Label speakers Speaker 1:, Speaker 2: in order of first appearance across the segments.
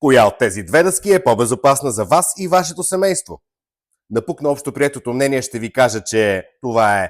Speaker 1: Коя от тези две дъски е по-безопасна за вас и вашето семейство? Напук на общоприетото мнение ще ви кажа, че това е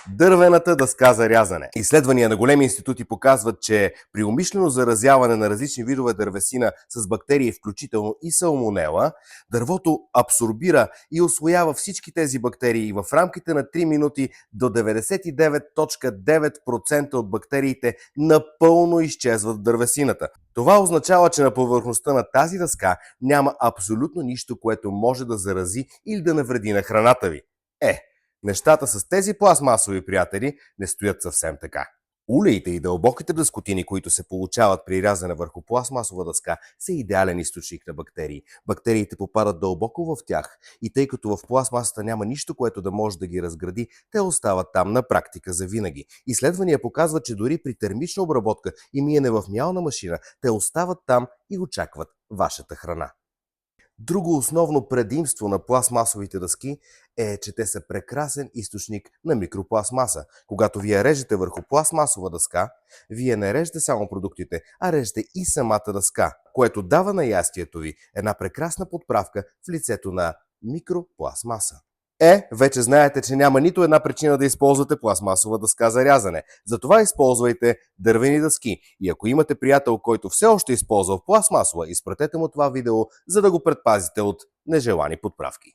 Speaker 1: дървената дъска за рязане. Изследвания на големи институти показват, че при умишлено заразяване на различни видове дървесина с бактерии, включително и салмонела, дървото абсорбира и усвоява всички тези бактерии и в рамките на 3 минути до 99.9% от бактериите напълно изчезват в дървесината. Това означава, че на повърхността на тази дъска няма абсолютно нищо, което може да зарази или да навреди на храната ви. Нещата с тези пластмасови приятели не стоят съвсем така. Улеите и дълбоките дъскотини, които се получават при рязане върху пластмасова дъска, са идеален източник на бактерии. Бактериите попадат дълбоко в тях и тъй като в пластмасата няма нищо, което да може да ги разгради, те остават там на практика за винаги. Изследвания показват, че дори при термична обработка и миене в миялна машина, те остават там и очакват вашата храна. Друго основно предимство на пластмасовите дъски е, че те са прекрасен източник на микропластмаса. Когато вие режете върху пластмасова дъска, вие не режете само продуктите, а режете и самата дъска, което дава на ястието ви една прекрасна подправка в лицето на микропластмаса. Вече знаете, че няма нито една причина да използвате пластмасова дъска за рязане. Затова използвайте дървени дъски. И ако имате приятел, който все още използва пластмасова, изпратете му това видео, за да го предпазите от нежелани подправки.